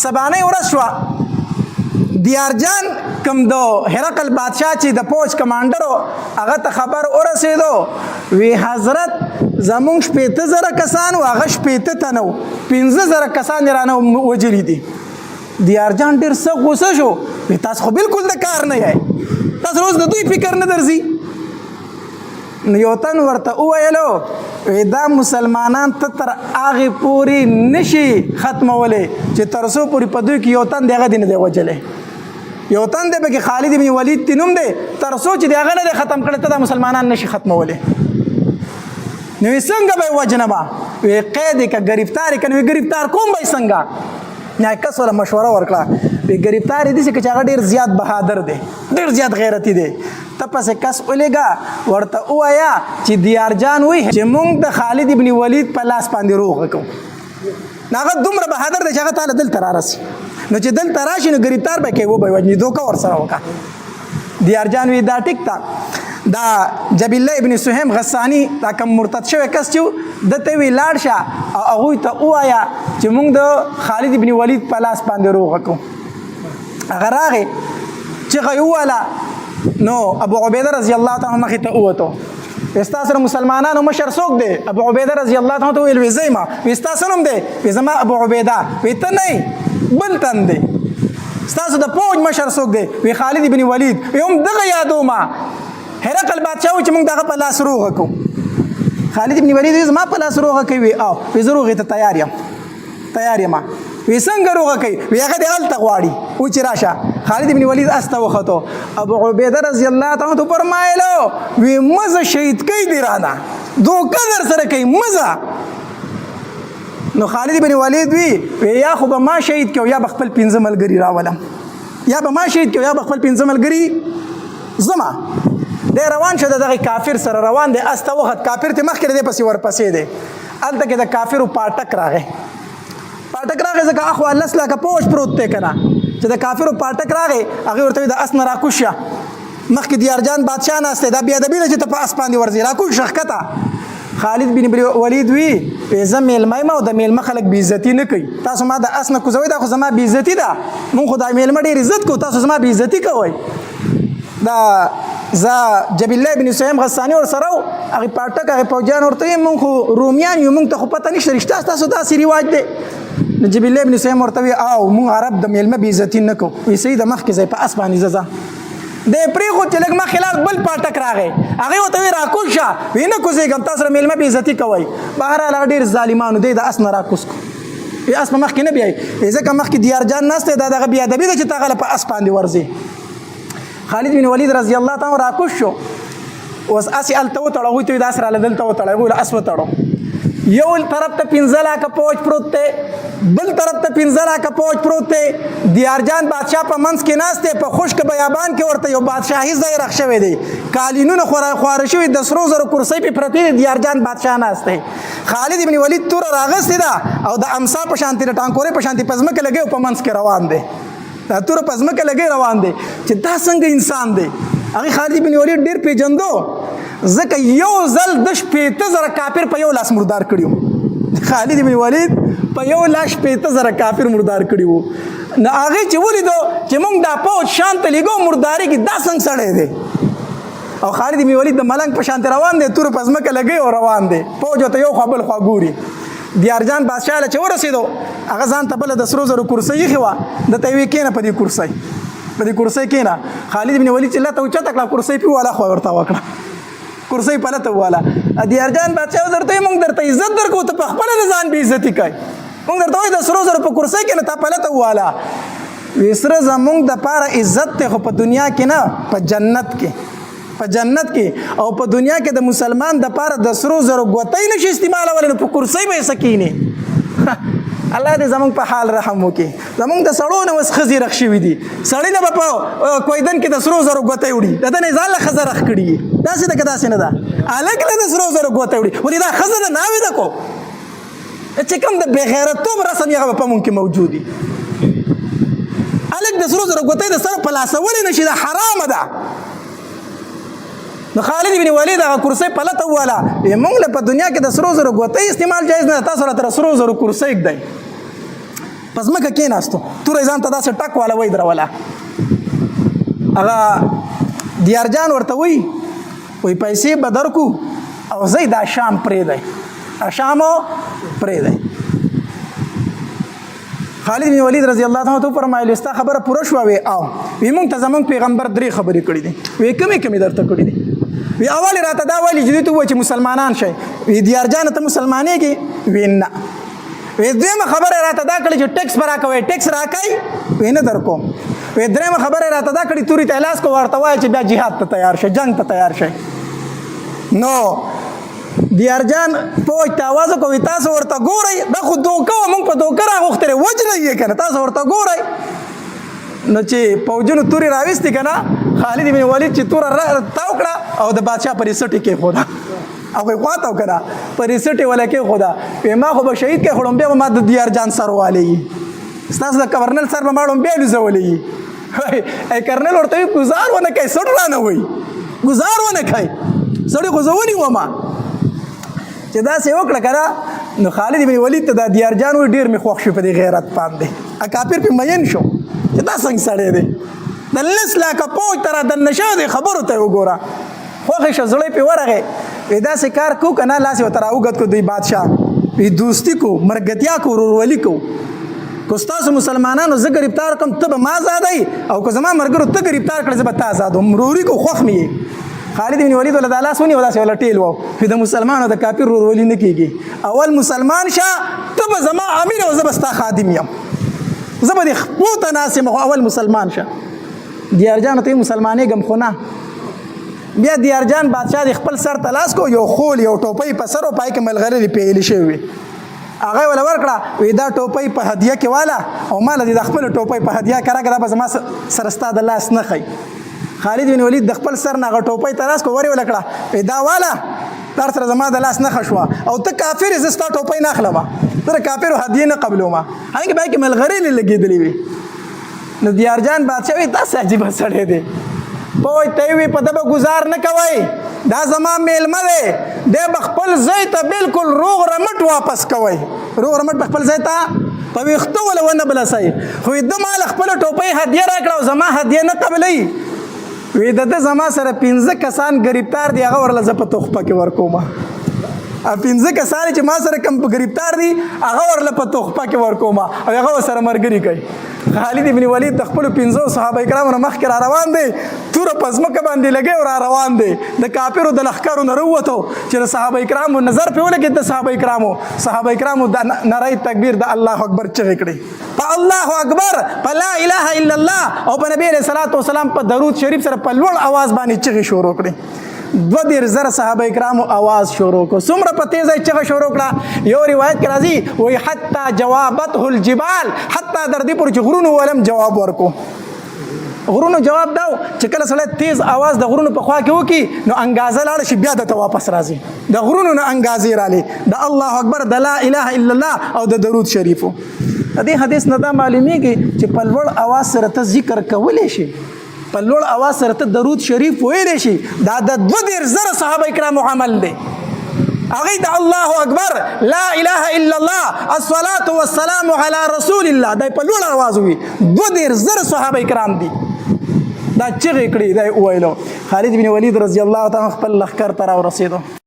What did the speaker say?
سبانۍ ورځ شوه دیارجان کوم د هرقل بادشاه چې د فوج کمانډر هغه ته خبر ورسېدو وی حضرت زمونږ 15,000 کسان و هغه 15 تنه و 15,000 کسان یې رانه وجلي دي. دیارجان ډېر څه غوسه شو وی تاسو خو بالکل د کار نه یې تاسو روز د دوی فکر نه درځي. نو یو تن ورته وویلو دا مسلمانان ته تر هغې پورې نشي ختمولی چې تر څو پورې په دوی کې یو تن د هغه دی نه دی وجلی یو تن دی پکې خالد بن ولید تی نوم دی تر څو چې د هغه نه دی ختم کړی ته دا مسلمانان نشي ختمولی. نو وی څنګه به یې وجنمه وی قید یې که ګرفتار یې که نو ګرفتار کوم به یې څنګه یا کس وله مشوره ورکړه وی ګرفتار یې داسې که چې هغه ډېر زیات بهادر دی ډېر زیات غیرتي دی ته پسې کس ولېږه ورته ووایه چې دیارجان وایي چې موږ د خالد ابن ولید په لاس باندې روغه کوو. نو هغه دومره بهادر دی چې هغه تاله دلته رارسي نو چې دلته راشي نو ګرفتار به کوي وبه یې وجني دوکه ورسره وکړه. دیارجان وایي دا ټیک ته دا جبیل الله ابن سهیم غسانی دا کوم مرتد شوی کس چې دته وی لاړ شه او هغوی ته ووایه چې موږ د خالد ابن ولید په لاس باندې روغه کوو. هغه راغی چغه یې وویله نو ابو عبیده رضی الله تعالی مخې ته ووتو ستا سره مسلمانانو مشر څوک دی؟ ابو عبیده رضی الله تعالی ته ویل وی زه یم. وی ستا څه نوم دی؟ وی زما ابو عبیده. وی ته نه بل تن دی. ستاسو د فوج مشر څوک دی؟ وی خالد ابن ولید. وی هم دغه یادومه هرقل بادشاه و چې موږ دغه په لاس روغه کوو. خالد ابن ولید وی زما په لاس روغه کوي. او وی زه روغې ته تیار یم. وی څنګه روغه کوي؟ وی هغه دې هلته غواړي و چې راشه. خالد ابن ولید اس ته وختو. ابو عبیده رضی الله تعالی عنہ فرمایلو وی مزه شهید کوي دی رانه دوکه در سره کوي مزه. نو خالد ابن ولید وی یا خو به ما شهید کړو یا به خپل 15 ملګري راولم یا به ما شهید کړو یا به خپل 15 ملګري زما. دی روان شو دغه کافر سره روان دی اس ته وخت کافر ته مخکې دی پسې ورپسې دی هلته کې د کافرو پاټک راغی ځکه اخو لس لاکه پوش پروت دی که نه چې د کافرو پاټک راغی هغې ورته وي د اس نه راکوز شه مخکې دیارجان بادشاه ناست دی دا بېادبي ده چې ته په اس باندې ورځې راکوز شه ښکته. خالد بن ولید وی زه میلمه یم او د میلمه خلک بېعزتي نه کوي تاسو ما د اس نه کوزوئ دا خو زما بېعزتي ده مونږ خو دا میلمه ډېر عزت کوو تاسو زما بېعزتي کوئ. دا زه جبیل الله ابن سهیم غسانی ورسره و هغې پاټک هغې پوجیان ورته وایي مونږ خو رومیان یو مونږ ته خو پته نشته رښتا ستاسو داسې رواج دی. نو جبیل الله ابن سهیم ورته وایي او مونږ عرب د میلمه بېعزتي نه کوو. وایي صحیح د مخکې ځای په اس باندې ځه دی پرېښود چې لږ مخکې لاړ بل پاټک راغی هغې ورته وایي راکوز شه. وایي نه کوزېږم تاسو سره میلمه بېعزتي کوئ. بهرحال هغه ډېر ظالمانو دی د اس نه راکوز کړو. وایي اس په مخکې نه بیایي ځکه مخکې دیارجان ناست دی دا دغه بېادبي ده چې ته هغه په اس باندې ورځې. خالد بن ولید رضی الله تعالی راکوز شو اوس اس یې هلته وتړو هغوی ته وایي دا اس راله دلته وتړو هغوی له اس وتړو. یو طرف ته 15 لاکه فوج پروت دی بل طرف ته 15 لاکه فوج پروت دی. دیارجان بادشاه په منځ کې ناست دی په خشک بیابان کې ورته یو بادشاهي ځای رخ شوی دی قالینونه خواره شوي د سرو زرو کرسۍ پې پرتې دي دیارجان بادشاه ناست دی. خالد بن ولید توره راغستې ده او د امسا په شانتې د ټانکورې په شانتې په ځمکه لګی او په منځ کې روان دی دا توره په ځمکه لګی روان دی چې دا څنګه انسان دی. هغې خالد بن ولید ډېر پېژندو ځکه یو ځل د 15,000 کافر په یو لاس مردار کړي خالد بن ولید په یو لاس 15,000 کافر مردار کړي وو. نو هغې چې ولیدو چې موږ دا پوج شان ته لېږو مرداري کې دا څنګه سړی دی او خالد بن ولید د ملنګ په شانتې روان دی توره په ځمکه لګی او روان دی پوج ورته یو خوا بل خوا ګوري. دیارجان بادشاه له چې ورسېدو هغه ځان ته بله د سرو زرو کرسۍ ایښې وه دته یې ویې کښېنه په دې کرسۍ کښېنه. خالد بن ولید چې لته اوچته کړه کرسۍ پې واله خوا ورته وکړه کرسۍ پلته وواله. دیارجان بادشاه درته وایي موږ درته عزت درکوو ته پخپله د ځان بېعزتي کوئ موږ درته وایو د سرو زرو په کرسۍ کې نه تا پلته وواله. وی سره زمونږ دپاره عزت دی خو په دنیا کې نه په جنت کې او په دنیا کې د مسلمان دپاره د سرو زرو ګوتۍ نشي استعمالولی نو په کرسۍ به یې څه کښېني. الله دې زمونږ په حال رحم وکړي. زمونږ د سړو نه اوس ښځې رخ شوي دي سړي نه به په کویدن کې د سرو زرو ګوتۍ وړي د ده نه یې ځان له ښځه رخ کړي داسې ده که داسې نه ده هلک له د سرو زرو ګوتۍ وړي ولې دا ښځه ده ناوې ده کو چې کوم د بېغیرتوب رسم هغه به په مونږ کې موجود وي. هلک د سرو زرو ګوتۍ د سره په لاسولی نه شي دا حرامه ده. نو خالد بن ولید هغه کرسۍ پلته وواله موږ له په دنیا کې د سرو زرو ګوتۍ استعمال جایز نه ده تاسو راته د سرو زرو کرسۍ ږدئ. په ځمکه کېناستو توره یې ځان ته داسې ټک واله ودروله هغه دیارجان ورته وایي پیسې به درکو او زه دا شام پرېږدی شام پرېږدی خالد بن ولید رضی الله عنه ته فرمایلی ستا خبره پوره شوه وی او وی موږ ته زموږ پیغمبر 3 خبرې کړي دي وی کمې درته کړي دي وی اول راته دا ویلي چې دوی ته ووایي چې مسلمانان شئ وی دیارجانه ته مسلمانېږي وی نه وی دویمه خبره راته دا کړې چې ټیکس به راکوئ ټیکس راکوئ وی نه در کوم وی درېیمه خبره راته دا کړې تورې ته لاس کو ورته وایه چې بیا جهاد ته تیار شئ جنګ ته تیار شئ نو دیارجان پوج ته آواز وکړو تاسو ورته ګورئ دا خو دوکه وه موږ په دوکه راغوښتلې وجنئ یې که نه تاسو ورته ګورئ نو چې پوجونو تورې راویستې که نه خالد بن ولید چې توره تاو کړه او د بادشاه په ریسټې کېښوده هغوی خواته و که نه په ریسټې وله کېښوده وایي ما خو به شهید کېښوړم بیا به ما د دیارجان سر والی ستاسو د کرنل سر به ما بیا لوزولی ای کرنل ورته وایي ګزار ونه کوي سټ رانه وایي ګزار ونه کوي سړی خو زه ونیومه چې داسې وکړه که نه نو خالد بن ولید ته دا دیارجان وایي ډېر مې خوښ شو په دې غیرت باندې کافر پرې مین شو چې دا څنګه سړی دی د 10 لاکه پوج ته را دننه شوی دی خبرو ته یې وګوره خوښې شه زړی پرې ورغی وایي داسې کار کوو که نه لاس یې ورته راوګد کړو دوی بادشاه وایي دوستي کوو مرګتیا کوو ورورولي کوو که ستاسو مسلمانانو زه ګرفتار کړم ته به ما ازادوي او که زما ملګرو ته ګرفتار کړې زه به تا ازادوم وروري کوو خوښ مې یې خالد بن ولید ولا د لاس ونیو داسې ولا ټیل وو د مسلمانو د کافر ورورولي نه کېږي اول مسلمان شه ته به زما امیر او زه به ستا خادم یم زه به دې خپلو ته ناست یم اول مسلمان شه دیارجانو ته یې مسلمانېږم خو نه بیا دیارجان بادشاه د خپل سر ته لاس کو یو خول یو ټوپۍ په سر و پای کې ملغلرې پیلې شوې وې هغه یې وله ورکړه وایي دا ټوپۍ په هدیه کې واله او ما له دې د خپله ټوپۍ په هدیه کې راکړه دا به زما سره ستا د لاس نه ښي خالد بن ولید د خپل سر نه هغه ټوپۍ ته لاس کو ور یې وله کړه وایي دا واله در سره زما د لاس نښه شوه او ته کافر یې زه ستا ټوپۍ نه اخلمه زه د کافرو هدیې نه قبلومه هغې پای کې ملغرې لګېدلې وي نو دیارجان بادشاه وایي داسې عجیبه سړی دی پوج ته یې وایي په ده به ګزار نه کوئ دا زما میلمه دی دی به خپل ځای ته بلکل روغ رمټ واپس کوئ روغ رمټ به خپل ځای ته په ویښته وله ونه بلسئ خو ده ما له خپله ټوپۍ هدیه راکړه او زما هدیه نه قبلوي وی د ده زما سره 15 کسان ګرفتار دي هغه ورله زه په تحفه کې ورکومه 15 کسان چې ما سره کم ګرفتار دي هغه ورله په تحفه کې ورکومه او هغه ورسره ملګري کوي خالد بن ولید د خپلو 15 صحابه کرامو نه مخکې را روان دی توره په ځمکه باندې لګی او را روان دی د کافرو د لښکرو نه راووتو چې د صحابه کرامو نظر پرې ولګېد د صحابه کرامو د نری تکبیر د الله اکبر چغې کړې په الله اکبر په لا اله الا الله او په نبی علیه الصلاة والسلام په درود شریف سره په لوړ اواز باندې چغې شروع کړې 2,000 صحابه کرامو आवाज شروع کو څومره په تیزه چغه شروع کړه یو روایت کې راځي وای حتی جوابته الجبال حتی در دې پر چې غرونو ولم جواب ورکو غرونو جواب داو چې کله سړی تیز आवाज د غرونو په خوا کې وکي نو انګازه لاړ شي بیا د واپس راځي د غرونو نه انګازې رالي د الله اکبر د لا اله الا الله او د درود شریفو دې حدیث نه دا معلومیږي چې په لوړ आवाज سره ته ذکر کولی شي په لوړ اواز سره ته درود شریف ویلی شي دا د 2,000 صحابه کرامو عمل دی هغوی د الله اکبر لا اله الا الله الصلاة والسلام علی رسول الله دا په لوړ اواز وي 2,000 صحابه کرام دي دا چغې کړي دا یې وویلو خالد بن ولید رضی الله تعالی خپل لښکر ته راورسېدو